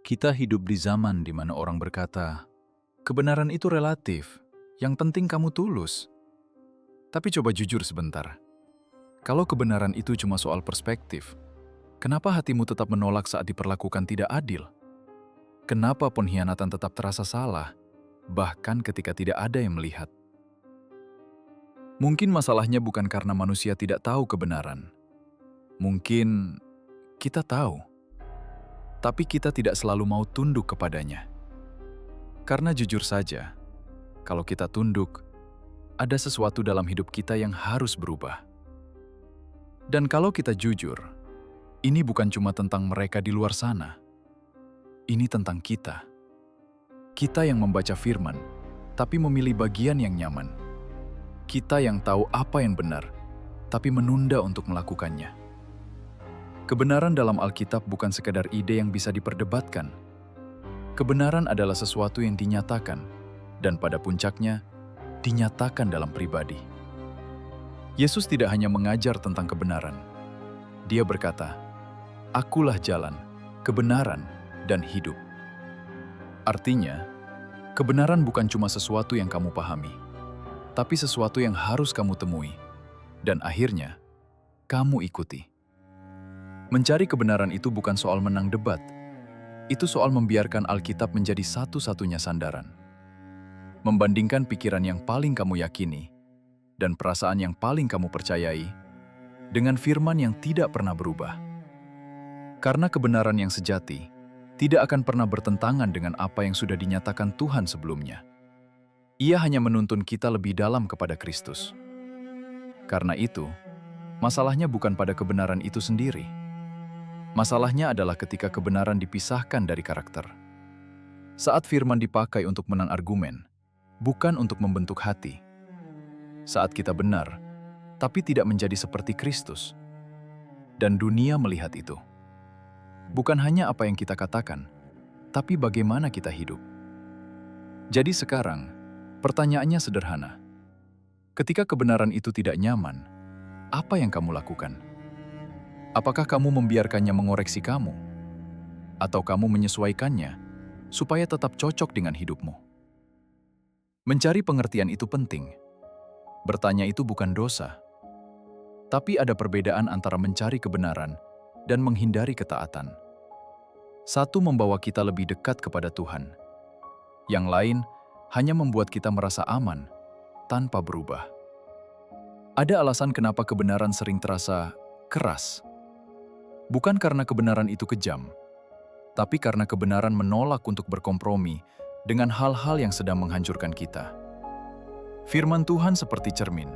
Kita hidup di zaman di mana orang berkata, kebenaran itu relatif, yang penting kamu tulus. Tapi coba jujur sebentar, kalau kebenaran itu cuma soal perspektif, kenapa hatimu tetap menolak saat diperlakukan tidak adil? Kenapa pengkhianatan tetap terasa salah, bahkan ketika tidak ada yang melihat? Mungkin masalahnya bukan karena manusia tidak tahu kebenaran. Mungkin kita tahu, tapi kita tidak selalu mau tunduk kepadanya. Karena jujur saja, kalau kita tunduk, ada sesuatu dalam hidup kita yang harus berubah. Dan kalau kita jujur, ini bukan cuma tentang mereka di luar sana. Ini tentang kita. Kita yang membaca firman, tapi memilih bagian yang nyaman. Kita yang tahu apa yang benar, tapi menunda untuk melakukannya. Kebenaran dalam Alkitab bukan sekadar ide yang bisa diperdebatkan. Kebenaran adalah sesuatu yang dinyatakan, dan pada puncaknya, dinyatakan dalam pribadi. Yesus tidak hanya mengajar tentang kebenaran. Dia berkata, "Akulah jalan, kebenaran, dan hidup." Artinya, kebenaran bukan cuma sesuatu yang kamu pahami, tapi sesuatu yang harus kamu temui, dan akhirnya, kamu ikuti. Mencari kebenaran itu bukan soal menang debat. Itu soal membiarkan Alkitab menjadi satu-satunya sandaran. Membandingkan pikiran yang paling kamu yakini dan perasaan yang paling kamu percayai dengan firman yang tidak pernah berubah. Karena kebenaran yang sejati tidak akan pernah bertentangan dengan apa yang sudah dinyatakan Tuhan sebelumnya. Ia hanya menuntun kita lebih dalam kepada Kristus. Karena itu, masalahnya bukan pada kebenaran itu sendiri. Masalahnya adalah ketika kebenaran dipisahkan dari karakter. Saat firman dipakai untuk menang argumen, bukan untuk membentuk hati. Saat kita benar, tapi tidak menjadi seperti Kristus. Dan dunia melihat itu. Bukan hanya apa yang kita katakan, tapi bagaimana kita hidup. Jadi sekarang, pertanyaannya sederhana. Ketika kebenaran itu tidak nyaman, apa yang kamu lakukan? Apakah kamu membiarkannya mengoreksi kamu? Atau kamu menyesuaikannya supaya tetap cocok dengan hidupmu? Mencari pengertian itu penting. Bertanya itu bukan dosa. Tapi ada perbedaan antara mencari kebenaran dan menghindari ketaatan. Satu membawa kita lebih dekat kepada Tuhan. Yang lain hanya membuat kita merasa aman tanpa berubah. Ada alasan kenapa kebenaran sering terasa keras. Bukan karena kebenaran itu kejam, tapi karena kebenaran menolak untuk berkompromi dengan hal-hal yang sedang menghancurkan kita. Firman Tuhan seperti cermin.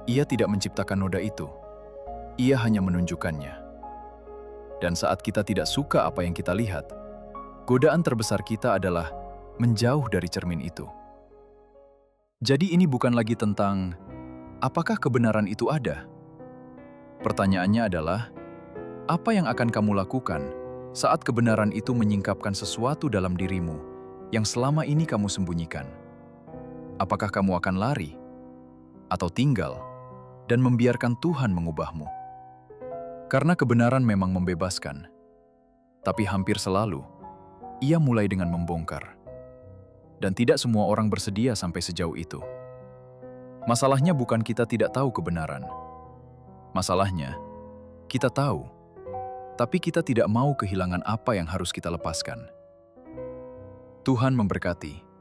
Ia tidak menciptakan noda itu. Ia hanya menunjukkannya. Dan saat kita tidak suka apa yang kita lihat, godaan terbesar kita adalah menjauh dari cermin itu. Jadi ini bukan lagi tentang apakah kebenaran itu ada. Pertanyaannya adalah, apa yang akan kamu lakukan saat kebenaran itu menyingkapkan sesuatu dalam dirimu yang selama ini kamu sembunyikan? Apakah kamu akan lari atau tinggal dan membiarkan Tuhan mengubahmu? Karena kebenaran memang membebaskan, tapi hampir selalu ia mulai dengan membongkar. Dan tidak semua orang bersedia sampai sejauh itu. Masalahnya bukan kita tidak tahu kebenaran. Masalahnya, kita tahu, tapi kita tidak mau kehilangan apa yang harus kita lepaskan. Tuhan memberkati.